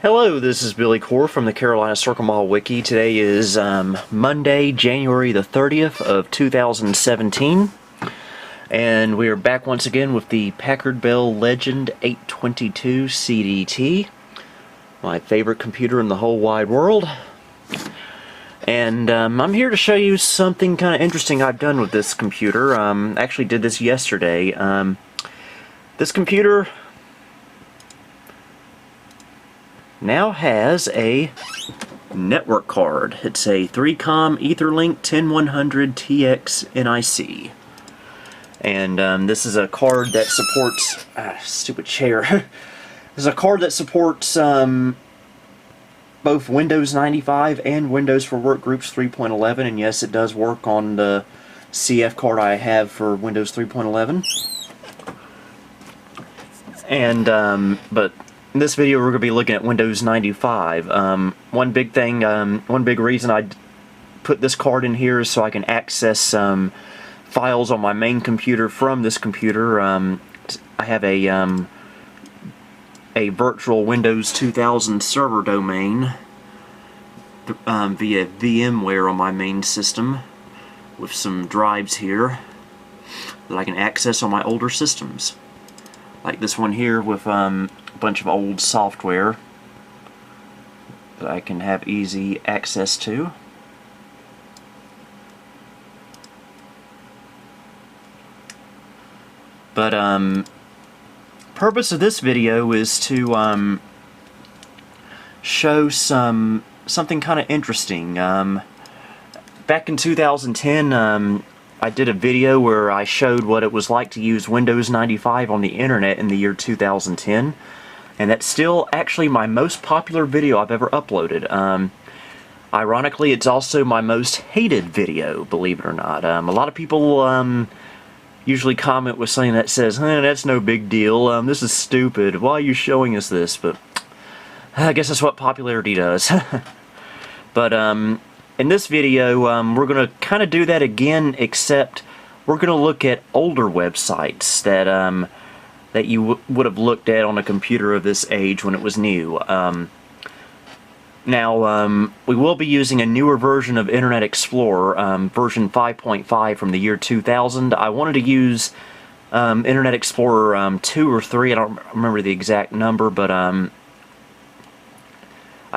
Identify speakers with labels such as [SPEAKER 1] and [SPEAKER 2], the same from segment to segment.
[SPEAKER 1] Hello, this is Billy Core from the Carolina Circle Mall Wiki. Today is Monday, January the 30th of 2017, and we are back once again with the Packard Bell Legend 822 CDT, my favorite computer in the whole wide world. And I'm here to show you something kind of interesting I've done with this computer. Actually did this yesterday. This computer now has a network card. It's a 3COM Etherlink 10100 TX NIC. And this is a card that supports... stupid chair. This is a card that supports both Windows 95 and Windows for Workgroups 3.11, and yes, it does work on the CF card I have for Windows 3.11. And, but in this video we're going to be looking at Windows 95. One big reason I put this card in here is so I can access files on my main computer from this computer. I have a virtual Windows 2000 server domain via VMware on my main system with some drives here that I can access on my older systems. Like this one here with a bunch of old software that I can have easy access to. But purpose of this video is to show something kind of interesting. Back in 2010, I did a video where I showed what it was like to use Windows 95 on the internet in the year 2010, and that's still actually my most popular video I've ever uploaded. Ironically, it's also my most hated video, believe it or not. A lot of people usually comment with something that says, that's no big deal, this is stupid, why are you showing us this? But I guess that's what popularity does. But in this video, we're going to kind of do that again, except we're going to look at older websites that that you would have looked at on a computer of this age when it was new. Now, we will be using a newer version of Internet Explorer, version 5.5 from the year 2000. I wanted to use Internet Explorer 2 or 3, I don't remember the exact number, but I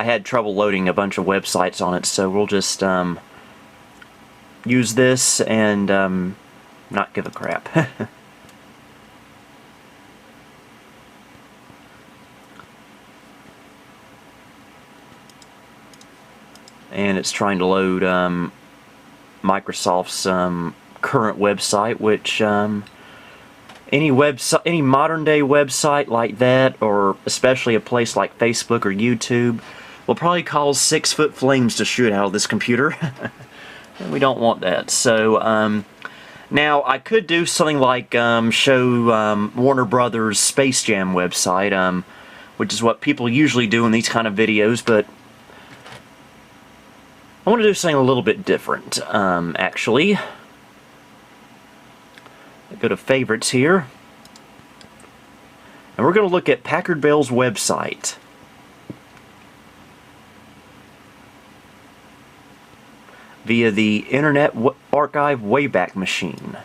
[SPEAKER 1] had trouble loading a bunch of websites on it, so we'll just use this and not give a crap. And it's trying to load Microsoft's current website, which any modern day website like that, or especially a place like Facebook or YouTube, will probably cause 6-foot flames to shoot out of this computer. And we don't want that. So now I could do something like show Warner Brothers Space Jam website, which is what people usually do in these kind of videos, but I want to do something a little bit different, actually. I go to favorites here, and we're going to look at Packard Bell's website. Via the Internet Archive Wayback Machine.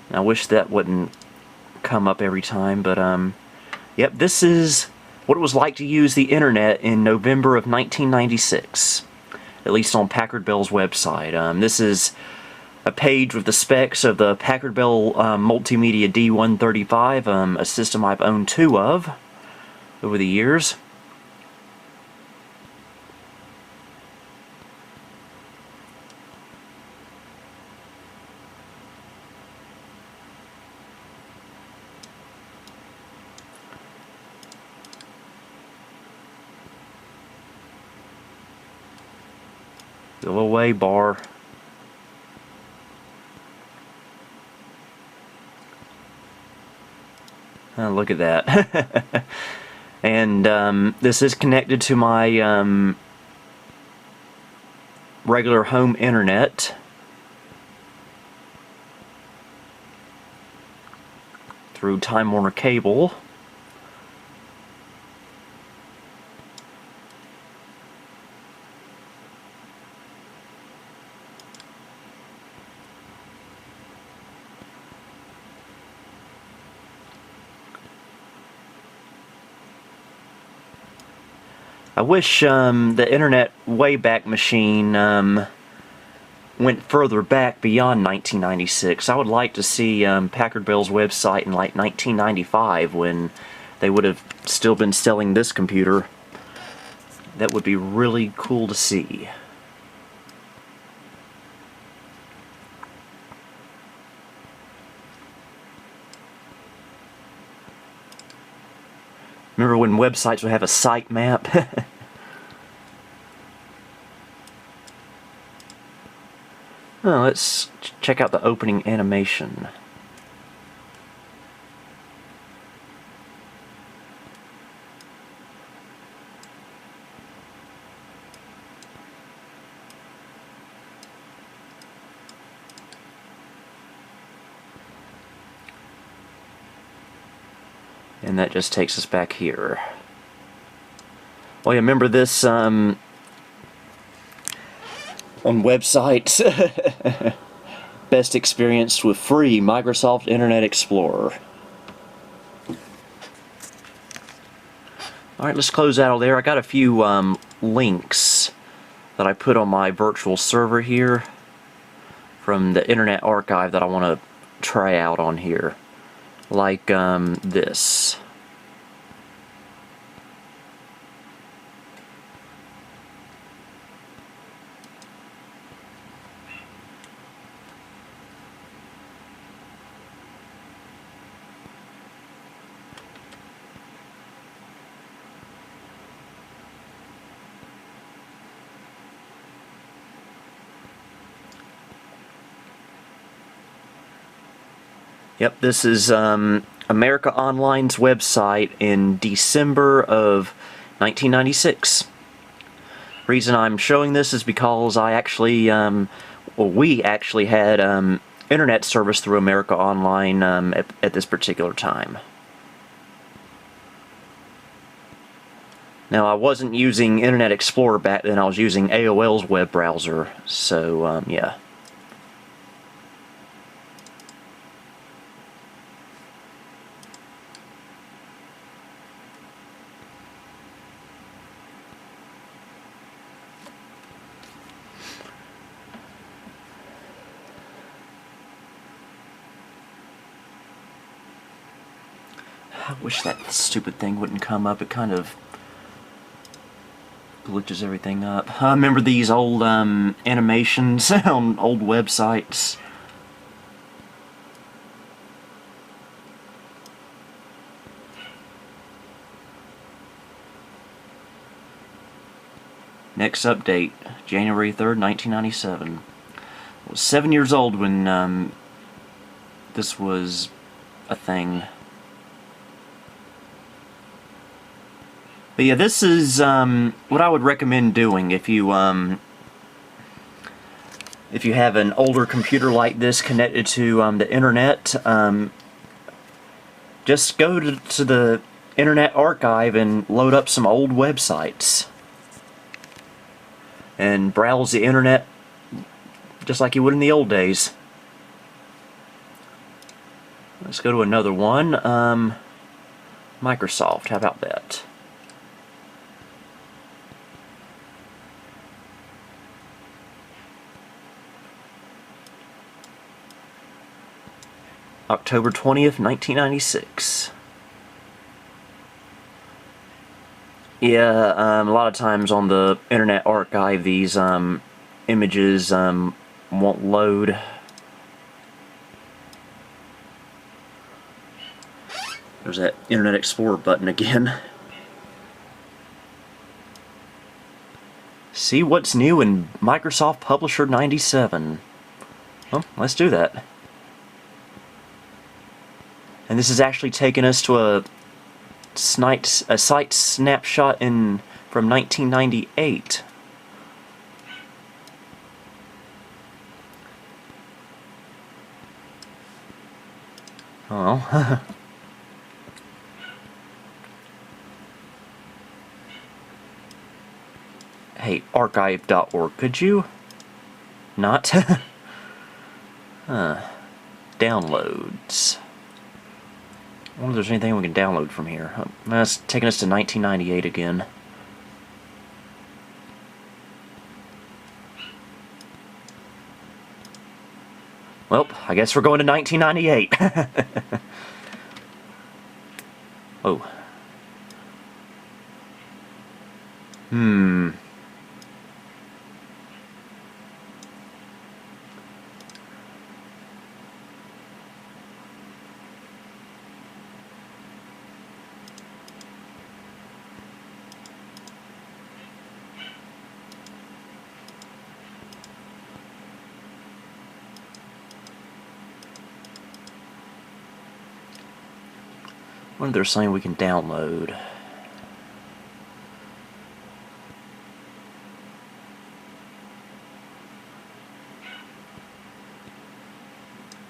[SPEAKER 1] I wish that wouldn't come up every time, but yep, this is what it was like to use the internet in November of 1996. At least on Packard Bell's website. This is a page with the specs of the Packard Bell Multimedia D135, a system I've owned 2 of over the years. Go away, bar. Oh, look at that. And this is connected to my regular home internet through Time Warner Cable. I wish the Internet Wayback Machine went further back beyond 1996. I would like to see Packard Bell's website in like 1995 when they would have still been selling this computer. That would be really cool to see. Remember when websites would have a site map? Oh, let's check out the opening animation. And that just takes us back here. Well, you remember this on websites? Best experience with free Microsoft Internet Explorer. Alright, let's close out there. I got a few links that I put on my virtual server here from the Internet Archive that I want to try out on here. Like this. Yep, this is America Online's website in December of 1996. Reason I'm showing this is because I actually, we actually had internet service through America Online at this particular time. Now, I wasn't using Internet Explorer back then, I was using AOL's web browser, so yeah. I wish that stupid thing wouldn't come up. It kind of glitches everything up. I remember these old animations on old websites. Next update, January 3rd, 1997. I was 7 years old when this was a thing. But yeah, this is what I would recommend doing if you have an older computer like this connected to the internet. Just go to the Internet Archive and load up some old websites and browse the internet just like you would in the old days. Let's go to another one. Microsoft, how about that? October 20th, 1996. Yeah, a lot of times on the Internet Archive these images won't load. There's that Internet Explorer button again. See what's new in Microsoft Publisher 97. Well, let's do that. And this is actually taking us to a site snapshot from 1998. Oh. Hey, archive.org, could you not? Downloads. I wonder if there's anything we can download from here. That's taking us to 1998 again. Well, I guess we're going to 1998. Oh. I wonder if there's something we can download.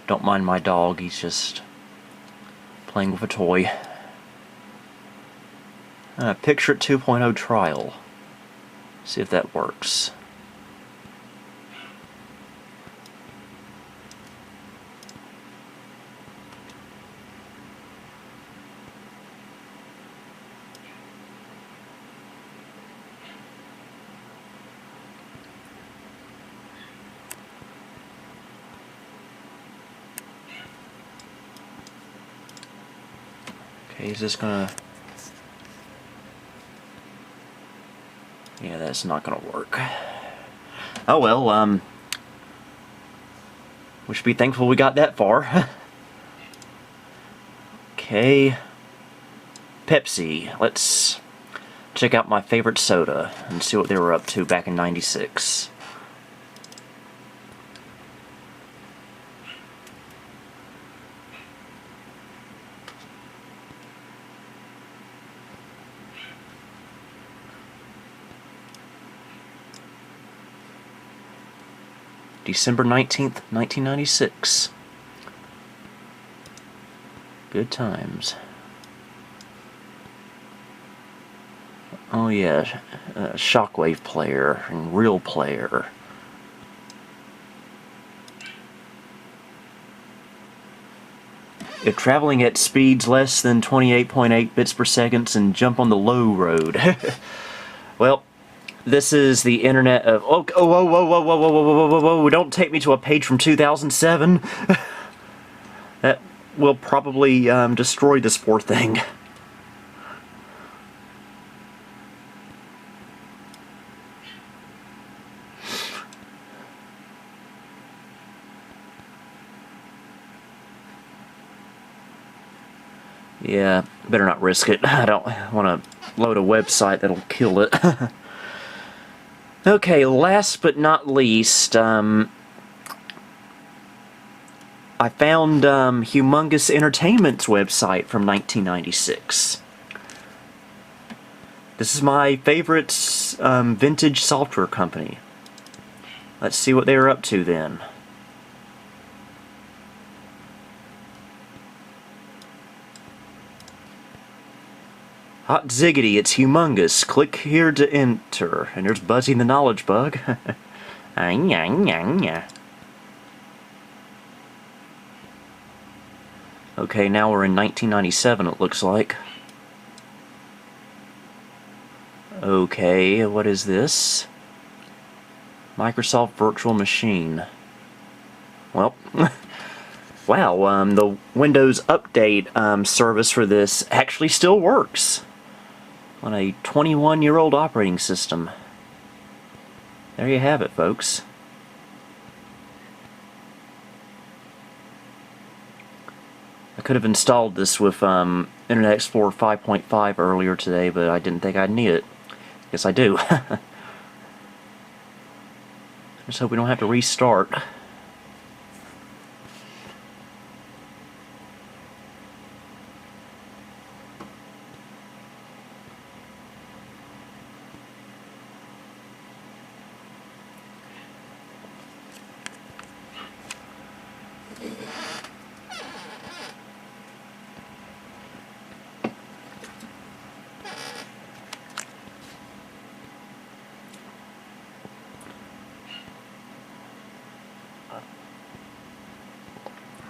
[SPEAKER 1] Don't mind my dog, he's just playing with a toy. Picture It 2.0 trial. See if that works. Okay, is this gonna... Yeah, that's not gonna work. Oh well, we should be thankful we got that far. Okay. Pepsi. Let's check out my favorite soda and see what they were up to back in '96. December 19th, 1996. Good times. Oh yeah, Shockwave player and Real player. If traveling at speeds less than 28.8 bits per second and jump on the low road. Well, this is the internet of... Oh, whoa, whoa, whoa, whoa, whoa, whoa, whoa, whoa, whoa, whoa, don't take me to a page from 2007. That will probably destroy this poor thing. Yeah, better not risk it. I don't want to load a website that'll kill it. Okay, last but not least, I found Humongous Entertainment's website from 1996. This is my favorite vintage software company. Let's see what they were up to then. Hot ziggity, it's humongous. Click here to enter. And there's Buzzy the Knowledge Bug. Okay, now we're in 1997, it looks like. Okay, what is this? Microsoft Virtual Machine. Well, wow, the Windows Update service for this actually still works on a 21-year-old operating system. There you have it, folks. I could have installed this with Internet Explorer 5.5 earlier today, but I didn't think I'd need it. Guess I do. Just hope we don't have to restart.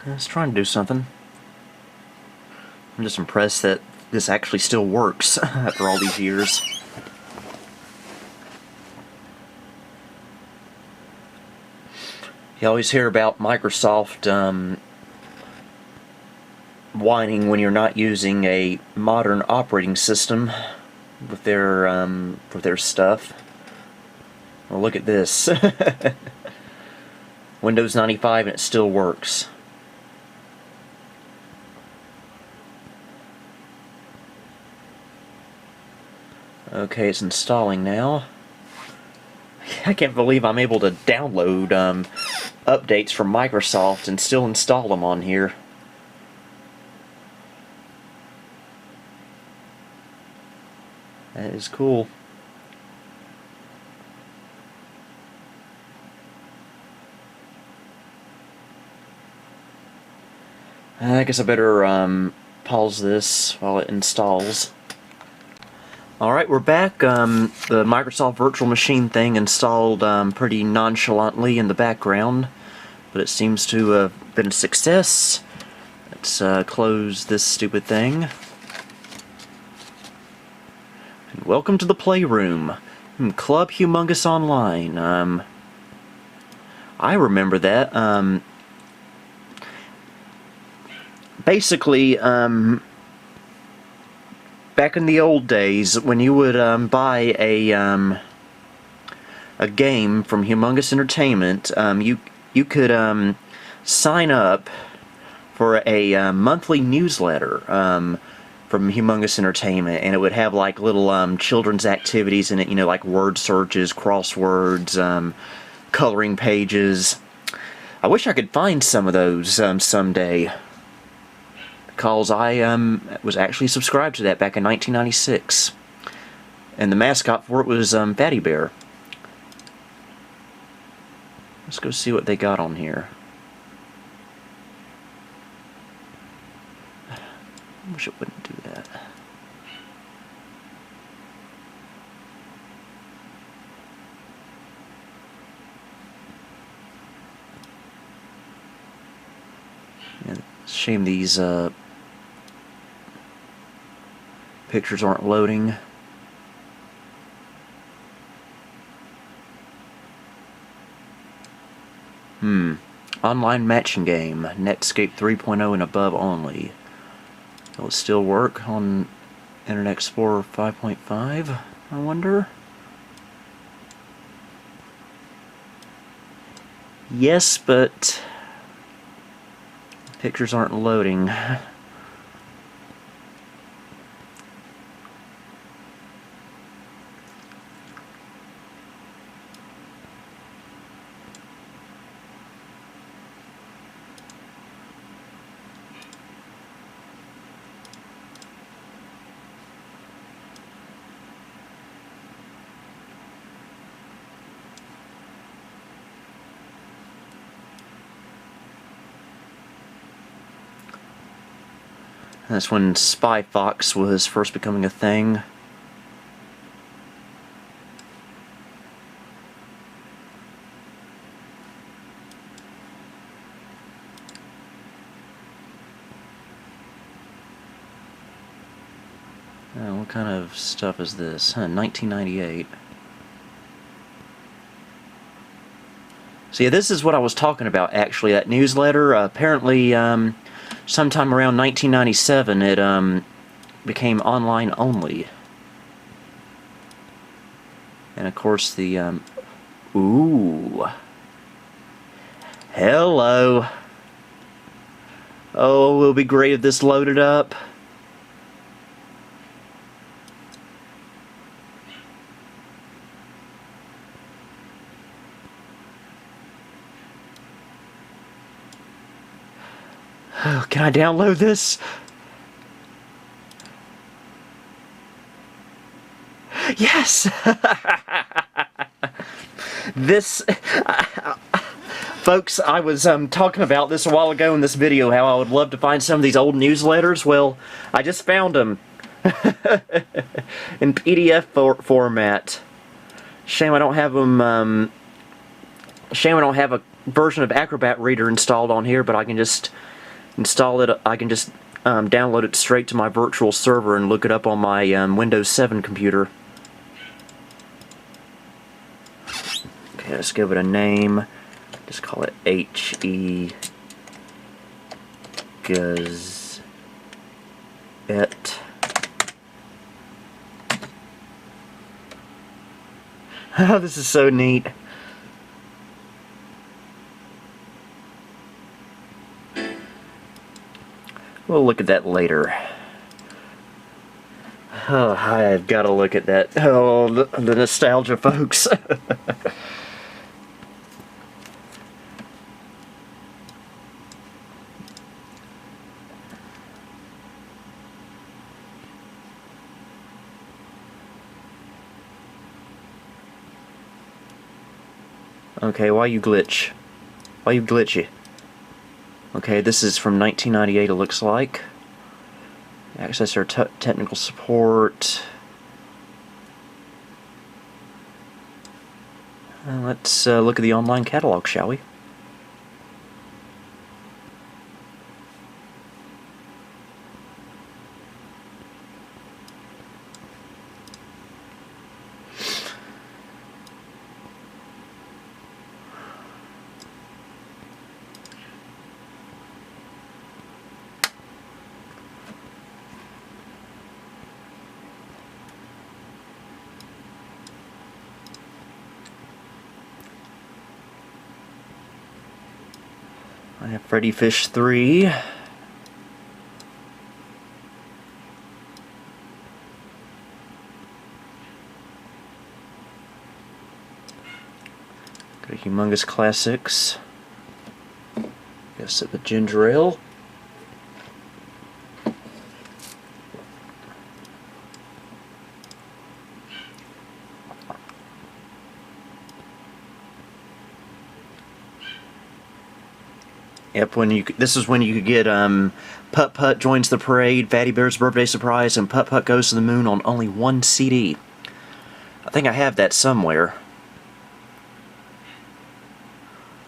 [SPEAKER 1] It's trying to do something. I'm just impressed that this actually still works after all these years. You always hear about Microsoft whining when you're not using a modern operating system with their stuff. Well, look at this. Windows 95 and it still works. Okay, it's installing now. I can't believe I'm able to download updates from Microsoft and still install them on here. That is cool. I guess I better pause this while it installs. Alright, we're back. The Microsoft Virtual Machine thing installed pretty nonchalantly in the background, but it seems to have been a success. Let's close this stupid thing. And welcome to the Playroom. Club Humongous Online. I remember that. Basically, back in the old days, when you would buy a game from Humongous Entertainment, you could sign up for a monthly newsletter from Humongous Entertainment, and it would have like little children's activities in it, you know, like word searches, crosswords, coloring pages. I wish I could find some of those someday, because I was actually subscribed to that back in 1996. And the mascot for it was Fatty Bear. Let's go see what they got on here. I wish it wouldn't do that. Yeah, shame these pictures aren't loading. Online matching game. Netscape 3.0 and above only. Will it still work on Internet Explorer 5.5? I wonder? Yes, but pictures aren't loading. That's when Spy Fox was first becoming a thing. What kind of stuff is this? 1998. So yeah, this is what I was talking about actually, that newsletter. Apparently, sometime around 1997 it became online only. And of course the ooh. Hello. Oh, it will be great if this loaded up. Can I download this? Yes! This... folks, I was talking about this a while ago in this video, how I would love to find some of these old newsletters. Well, I just found them. In PDF format. Shame I don't have them... shame I don't have a version of Acrobat Reader installed on here, but I can just install it. I can just download it straight to my virtual server and look it up on my Windows 7 computer. Okay, let's give it a name. Just call it HE Gazette. This is so neat. We'll look at that later. Oh, I've got to look at that. Oh, the nostalgia, folks. Okay, why you glitch? Why you glitchy? Okay, this is from 1998, it looks like. Access our technical support. Let's look at the online catalog, shall we? I have Freddy Fish 3. Got a Humongous Classics. Got a sip of ginger ale. Yep, this is when you could get Putt Putt Joins the Parade, Fatty Bear's Birthday Surprise, and Putt Putt Goes to the Moon on only one CD. I think I have that somewhere.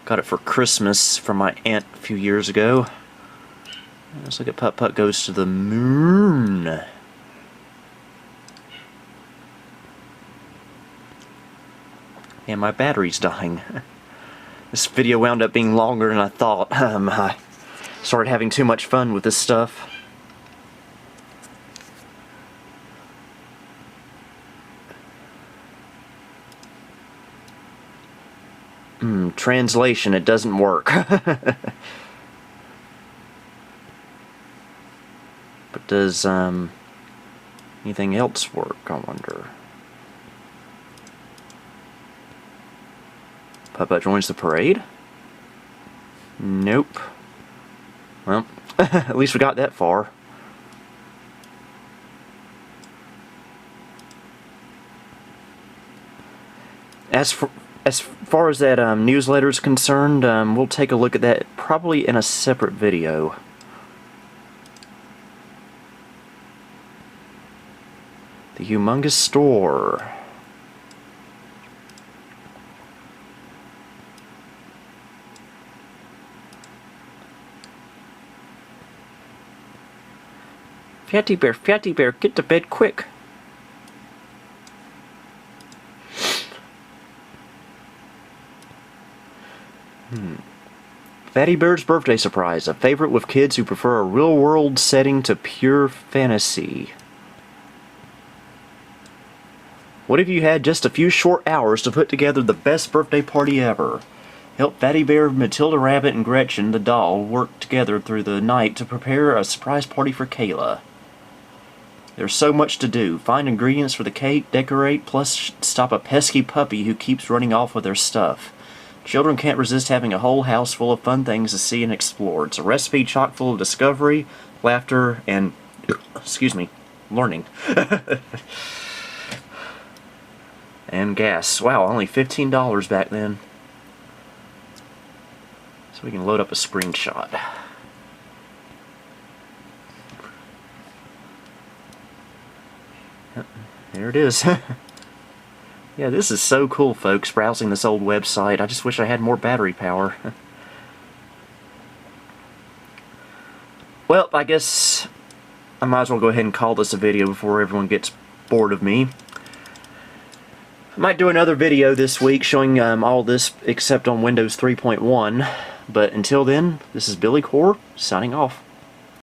[SPEAKER 1] Got it for Christmas from my aunt a few years ago. Let's look at Putt Putt Goes to the Moon. And my battery's dying. This video wound up being longer than I thought. I started having too much fun with this stuff. Translation, it doesn't work. But does anything else work, I wonder? Putt Putt Joins the Parade? Nope. Well, at least we got that far. As far as that newsletter is concerned, we'll take a look at that probably in a separate video. The Humongous Store. Fatty Bear, get to bed quick. Fatty Bear's Birthday Surprise, a favorite with kids who prefer a real-world setting to pure fantasy. What if you had just a few short hours to put together the best birthday party ever? Help Fatty Bear, Matilda Rabbit, and Gretchen, the doll, work together through the night to prepare a surprise party for Kayla. There's so much to do. Find ingredients for the cake, decorate, plus stop a pesky puppy who keeps running off with their stuff. Children can't resist having a whole house full of fun things to see and explore. It's a recipe chock full of discovery, laughter, and, excuse me, learning. And gas. Wow, only $15 back then. So we can load up a screenshot. Yep, there it is. Yeah, this is so cool, folks, browsing this old website. I just wish I had more battery power. Well, I guess I might as well go ahead and call this a video before everyone gets bored of me. Might do another video this week showing all this except on Windows 3.1. But until then, this is Billy Core signing off.